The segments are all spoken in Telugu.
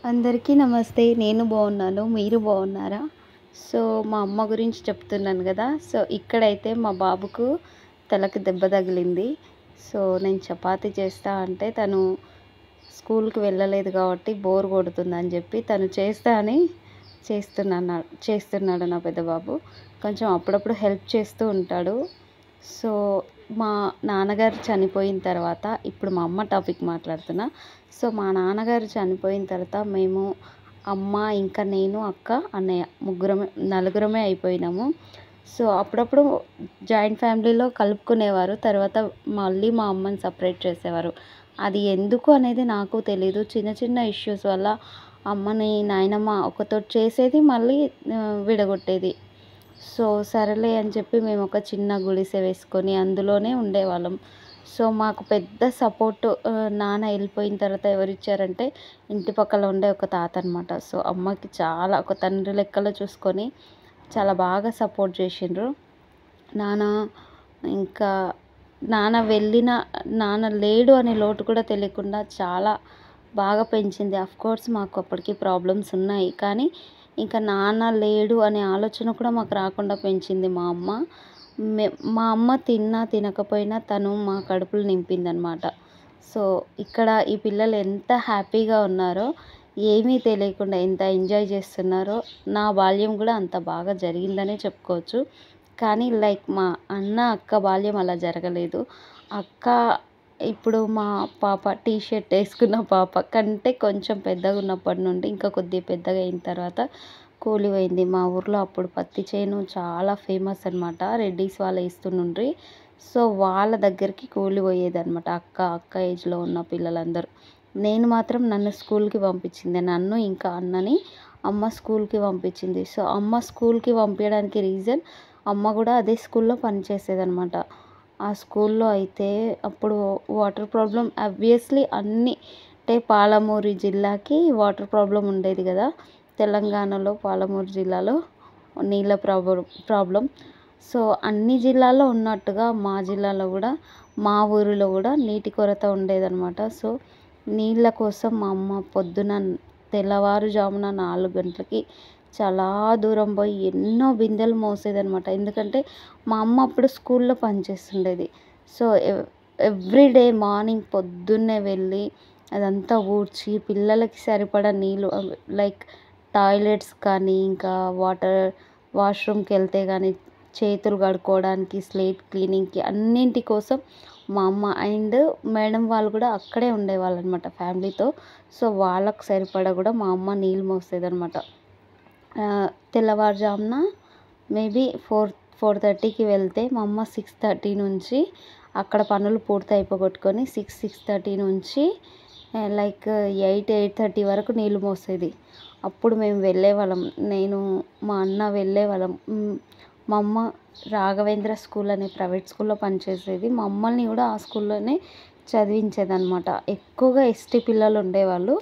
అందరికీ నమస్తే. నేను బాగున్నాను. మీరు బాగున్నారా? సో, మా అమ్మ గురించి చెప్తున్నాను గదా! సో, ఇక్కడైతే మా బాబుకు తలకి దెబ్బ తగిలింది. సో, నేను చపాతీ చేస్తా అంటే తను స్కూల్‌కి వెళ్ళలేదు కాబట్టి బోర్ కొడుతుందని చెప్పి తను చేస్తా అని చేస్తున్నాడు నా పెద్ద బాబు. కొంచెం అప్పుడప్పుడు హెల్ప్ చేస్తూ ఉంటాడు. సో, మా నాన్నగారు చనిపోయిన తర్వాత ఇప్పుడు మా అమ్మ టాపిక్ మాట్లాడుతున్నా. సో, మా నాన్నగారు చనిపోయిన తర్వాత మేము అమ్మ, ఇంకా నేను, అక్క, అన్నయ్య నలుగురమే అయిపోయినాము. సో, అప్పుడప్పుడు జాయింట్ ఫ్యామిలీలో కలుపుకునేవారు. తర్వాత మళ్ళీ మా అమ్మని సెపరేట్ చేసేవారు. అది ఎందుకు అనేది నాకు తెలీదు. చిన్న చిన్న ఇష్యూస్ వల్ల అమ్మని నాయనమ్మ ఒకతోటి చేసేది, మళ్ళీ విడగొట్టేది. సో, సరేలే అని చెప్పి మేము ఒక చిన్న గుడిసె వేసుకొని అందులోనే ఉండేవాళ్ళం. సో, మాకు పెద్ద సపోర్టు నాన్న వెళ్ళిపోయిన తర్వాత ఎవరిచ్చారంటే ఇంటి పక్కల ఉండే ఒక తాత అనమాట. సో, అమ్మకి చాలా ఒక తండ్రి లెక్కలో చూసుకొని చాలా బాగా సపోర్ట్ చేసిండ్రు. నాన్న ఇంకా నాన్న లేడు అనే లోటు కూడా తెలియకుండా చాలా బాగా పెంచింది. ఆఫ్‌కోర్స్ మాకు అప్పటికి ప్రాబ్లమ్స్ ఉన్నాయి. కానీ ఇంకా నాన్న లేడు అనే ఆలోచన కూడా మాకు రాకుండా పెంచింది మా అమ్మ. మా అమ్మ తిన్నా తినకపోయినా తను మా కడుపులు నింపిందనమాట. సో, ఇక్కడ ఈ పిల్లలు ఎంత హ్యాపీగా ఉన్నారో, ఏమీ తెలియకుండా ఎంత ఎంజాయ్ చేస్తున్నారో, నా బాల్యం కూడా అంత బాగా జరిగిందనే చెప్పుకోవచ్చు. కానీ లైక్ మా అన్న, అక్క బాల్యం అలా జరగలేదు. అక్క ఇప్పుడు మా పాప టీ షర్ట్ వేసుకున్న పాప కంటే కొంచెం పెద్దగా ఉన్నప్పటి నుండి ఇంకా కొద్దిగా పెద్దగా అయిన తర్వాత కూలి పోయింది. మా ఊర్లో అప్పుడు పత్తి చేను చాలా ఫేమస్ అనమాట. రెడ్డీస్ వాళ్ళు వేస్తుండ్రి. సో, వాళ్ళ దగ్గరికి కూలి పోయేదనమాట అక్క ఏజ్‌లో ఉన్న పిల్లలందరూ. నేను మాత్రం నన్ను స్కూల్‌కి పంపించింది. నన్ను ఇంకా అన్నని అమ్మ స్కూల్‌కి పంపించింది. సో, అమ్మ స్కూల్‌కి పంపించడానికి రీజన్ అమ్మ కూడా అదే స్కూల్‌లో పనిచేసేదనమాట. ఆ స్కూల్‌లో అయితే అప్పుడు వాటర్ ప్రాబ్లమ్ ఆబ్వియస్లీ అంటే పాలమూరు జిల్లాకి వాటర్ ప్రాబ్లమ్ ఉండేది కదా! తెలంగాణలో పాలమూరు జిల్లాలో నీళ్ళ ప్రాబ్లమ్. సో, అన్ని జిల్లాల్లో ఉన్నట్టుగా మా జిల్లాలో కూడా, మా ఊరిలో కూడా నీటి కొరత ఉండేదనమాట. సో, నీళ్ళ కోసం మా అమ్మ తెల్లవారుజామున 4 గంటలకి చాలా దూరం పోయి ఎన్నో బిందెలు మోసేదనమాట. ఎందుకంటే మా అమ్మ అప్పుడు స్కూల్‌లో పనిచేస్తుండేది. సో, ఎవ్రీడే మార్నింగ్ పొద్దున్నే వెళ్ళి అదంతా ఊడ్చి పిల్లలకి సరిపడా నీళ్ళు లైక్ టాయిలెట్స్ కానీ, ఇంకా వాష్‌రూమ్‌కి వెళ్తే కానీ, చేతులు కడుక్కోవడానికి, స్లేట్ క్లీనింగ్‌కి అన్నింటి కోసం మా అమ్మ అండ్ మేడం వాళ్ళు కూడా అక్కడే ఉండేవాళ్ళనమాట ఫ్యామిలీతో. సో, వాళ్ళకి సరిపడా కూడా మా అమ్మ నీళ్ళు మోసేదనమాట. తెల్లవారుజామున మేబీ 4:30కి వెళ్తే మా అమ్మ 6:30 నుంచి అక్కడ పనులు పూర్తి అయిపోగొట్టుకొని 6:30 నుంచి లైక్ 8:30 వరకు నీళ్ళు మోసేది. అప్పుడు మేము వెళ్ళేవాళ్ళం. నేను, మా అన్న వెళ్ళేవాళ్ళం. మా అమ్మ రాఘవేంద్ర స్కూల్ అనే ప్రైవేట్ స్కూల్‌లో పనిచేసేది. మమ్మల్ని కూడా ఆ స్కూల్‌లోనే చదివించేదనమాట. ఎక్కువగా ఎస్టీ పిల్లలు ఉండేవాళ్ళు.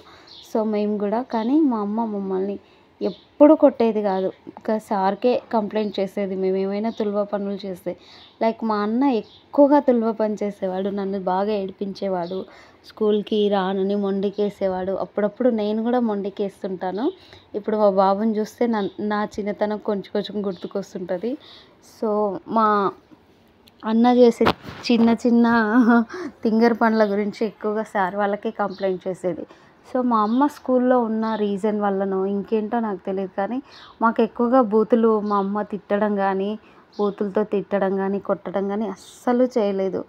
సో, మేము కూడా కానీ మా అమ్మ మమ్మల్ని ఎప్పుడు కొట్టేది కాదు. ఇంకా సార్‌కే కంప్లెయింట్ చేసేది మేమేమైనా తులువ పనులు చేస్తే. లైక్ మా అన్న ఎక్కువగా తులువ పని చేసేవాడు. నన్ను బాగా ఏడిపించేవాడు. స్కూల్‌కి రానని మొండికేసేవాడు. అప్పుడప్పుడు నేను కూడా మొండికేస్తుంటాను. ఇప్పుడు మా బాబుని చూస్తే నా చిన్నతనం కొంచెం కొంచెం గుర్తుకొస్తుంటుంది. సో, మా అన్న చేసే చిన్న చిన్న తింగరి పనుల గురించి ఎక్కువగా సార్ వాళ్ళకే కంప్లెయింట్ చేసేది. సో, మా అమ్మ స్కూల్‌లో ఉన్న రీజన్ వల్లనో ఇంకేంటో నాకు తెలీదు కానీ మాకు ఎక్కువగా బూతులు మా అమ్మ తిట్టడం కానీ, బూతులతో తిట్టడం కానీ, కొట్టడం కానీ అస్సలు చేయలేదు.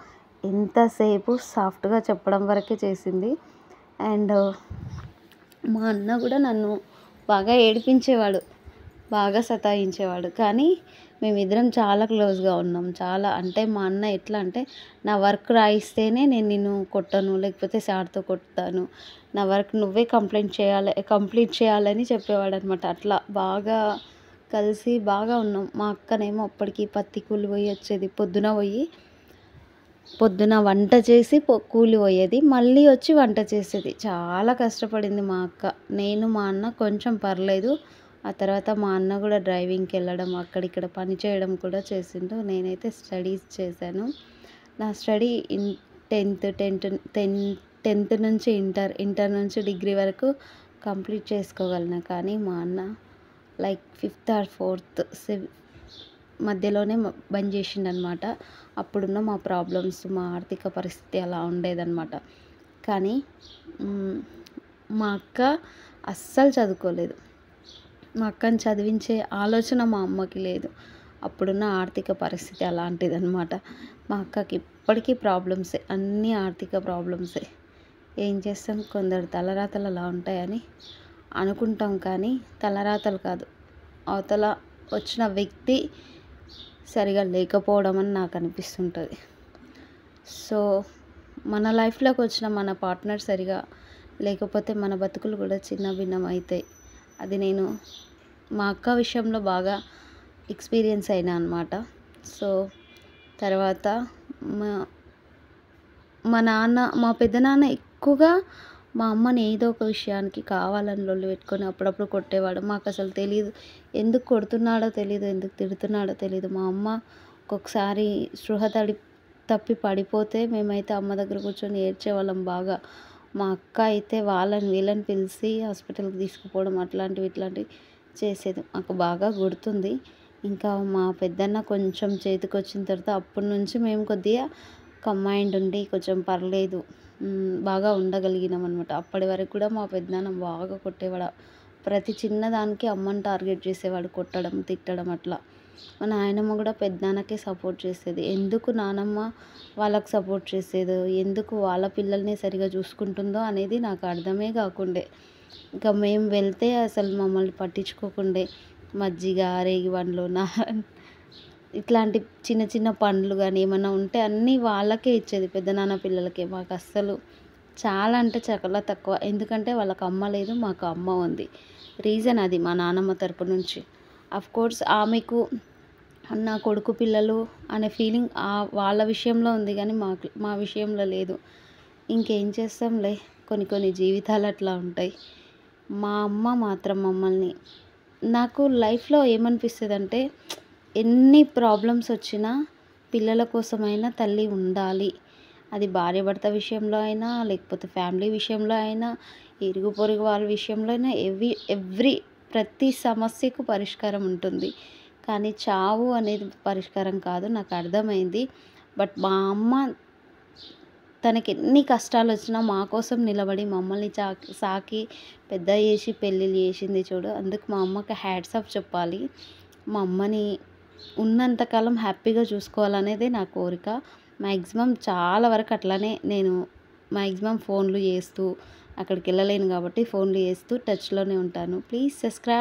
ఎంతసేపు సాఫ్ట్‌గా చెప్పడం వరకే చేసింది. అండ్ మా అన్న కూడా నన్ను బాగా ఏడిపించేవాడు. బాగా సతాయించేవాడు. కానీ మేమిద్దరం చాలా క్లోజ్‌గా ఉన్నాం. చాలా అంటే మా అన్న ఎట్లా అంటే నా వర్క్ రాయిస్తేనే నేను నిన్ను కొట్టను, లేకపోతే సార్‌తో కొడతాను. నా వర్క్ నువ్వే కంప్లీట్ చేయాలని చెప్పేవాడనమాట. అట్లా బాగా కలిసి బాగా ఉన్నాం. మా అక్కనేమో అప్పటికి పత్తి కూలి పోయి వచ్చేది. పొద్దున వంట చేసి కూలి పోయేది. మళ్ళీ వచ్చి వంట చేసేది. చాలా కష్టపడింది మా అక్క. నేను, మా అన్న కొంచెం పర్లేదు. ఆ తర్వాత మా అన్న కూడా డ్రైవింగ్‌కి వెళ్ళడం, అక్కడిక్కడ పని చేయడం కూడా చేసిండు. నేనైతే స్టడీస్ చేశాను. నా స్టడీ 10థ్ నుంచి ఇంటర్ నుంచి డిగ్రీ వరకు కంప్లీట్ చేసుకోగలను. కానీ మా అన్న లైక్ 5th ఆర్ 4th మధ్యలోనే బంద్ చేసిండనమాట. అప్పుడున్న మా ప్రాబ్లమ్స్, మా ఆర్థిక పరిస్థితి అలా ఉండేదన్నమాట. కానీ మా అక్క అస్సలు చదువుకోలేదు. మా అక్కని చదివించే ఆలోచన మా అమ్మకి లేదు. అప్పుడున్న ఆర్థిక పరిస్థితి అలాంటిదన్నమాట. మా అక్కకి ఇప్పటికీ ప్రాబ్లమ్సే, అన్నీ ఆర్థిక ప్రాబ్లమ్సే. ఏం చేస్తాం, కొందరు తలరాతలు అలా ఉంటాయని అనుకుంటాం, కానీ తలరాతలు కాదు, అవతల వచ్చిన వ్యక్తి సరిగా లేకపోవడం అని నాకు అనిపిస్తుంటుంది. సో మన లైఫ్లోకి వచ్చిన మన పార్ట్నర్ సరిగా లేకపోతే మన బతుకులు కూడా చిన్న భిన్నం అవుతాయి. అది నేను మా అక్క విషయంలో బాగా ఎక్స్పీరియన్స్ అయినా అనమాట. సో తర్వాత మా పెద్దనాన్న ఎక్కువగా మా అమ్మని ఏదో ఒక విషయానికి కావాలని లొల్లి పెట్టుకొని అప్పుడప్పుడు కొట్టేవాడు. మాకు అసలు తెలీదు, ఎందుకు కొడుతున్నాడో తెలీదు, ఎందుకు తిడుతున్నాడో తెలీదు. మా అమ్మ ఒక్కొక్కసారి స్పృహ తప్పి పడిపోతే మేమైతే అమ్మ దగ్గర కూర్చొని ఏడ్చేవాళ్ళం బాగా. మా అక్క అయితే వాళ్ళని వీళ్ళని పిలిచి హాస్పిటల్కి తీసుకుపోవడం ఇట్లాంటివి చేసేది. మాకు బాగా గుర్తుంది. ఇంకా మా పెద్దన్న కొంచెం చేతికి వచ్చిన తర్వాత అప్పటి నుంచి మేము కొద్దిగా కంబైన్డ్ ఉండి కొంచెం పర్లేదు, బాగా ఉండగలిగినాం అనమాట. అప్పటి వరకు కూడా మా పెద్దనాన్న బాగా కొట్టేవాడు. ప్రతి చిన్నదానికి అమ్మని టార్గెట్ చేసేవాడు, కొట్టడం, తిట్టడం అట్లా. మా నాయనమ్మ కూడా పెద్దనాన్నకే సపోర్ట్ చేసేది. ఎందుకు నానమ్మ వాళ్ళకి సపోర్ట్ చేసేదో, ఎందుకు వాళ్ళ పిల్లల్ని సరిగా చూసుకుంటుందో అనేది నాకు అర్థమే కాకుండే. ఇంకా మేము వెళ్తే అసలు మమ్మల్ని పట్టించుకోకుండే. మజ్జిగ, రేగి పండ్లు, ఇట్లాంటి చిన్న చిన్న పండ్లు కానీ ఏమన్నా ఉంటే అన్నీ వాళ్ళకే ఇచ్చేది, పెద్దనాన్న పిల్లలకే. మాకు అస్సలు చాలా అంటే చాలా తక్కువ. ఎందుకంటే వాళ్ళకి అమ్మ లేదు, మాకు అమ్మ ఉంది. రీజన్ అది మా నాన్నమ్మ తరపు నుంచి. అఫ్కోర్స్ ఆమెకు నా కొడుకు పిల్లలు అనే ఫీలింగ్ వాళ్ళ విషయంలో ఉంది, కానీ మా విషయంలో లేదు. ఇంకేం చేస్తాంలే, కొన్ని జీవితాలు అట్లా ఉంటాయి. మా అమ్మ మాత్రం మమ్మల్ని, నాకు లైఫ్లో ఏమనిపిస్తుంది అంటే, ఎన్ని ప్రాబ్లమ్స్ వచ్చినా పిల్లల కోసమైనా తల్లి ఉండాలి. అది భార్య భర్త విషయంలో అయినా, లేకపోతే ఫ్యామిలీ విషయంలో అయినా, ఇరుగు పొరుగు వాళ్ళ విషయంలో అయినా, ప్రతి సమస్యకు పరిష్కారం ఉంటుంది. కానీ చావు అనేది పరిష్కారం కాదు, నాకు అర్థమైంది. బట్ మా అమ్మ తనకి ఎన్ని కష్టాలు వచ్చినా మా కోసం నిలబడి మమ్మల్ని సాకి పెద్ద చేసి పెళ్ళిళ్ళు చేసింది చూడు. అందుకు మా అమ్మకి హ్యాట్స్ ఆఫ్ చెప్పాలి. మా అమ్మని ఉన్నంతకాలం హ్యాపీగా చూసుకోవాలనేదే నా కోరిక. మ్యాక్సిమం చాలా వరకు అట్లానే నేను మ్యాక్సిమం ఫోన్లు చేస్తూ, అక్కడికి వెళ్ళలేను కాబట్టి ఫోన్లు చేస్తూ టచ్లోనే ఉంటాను. Please subscribe.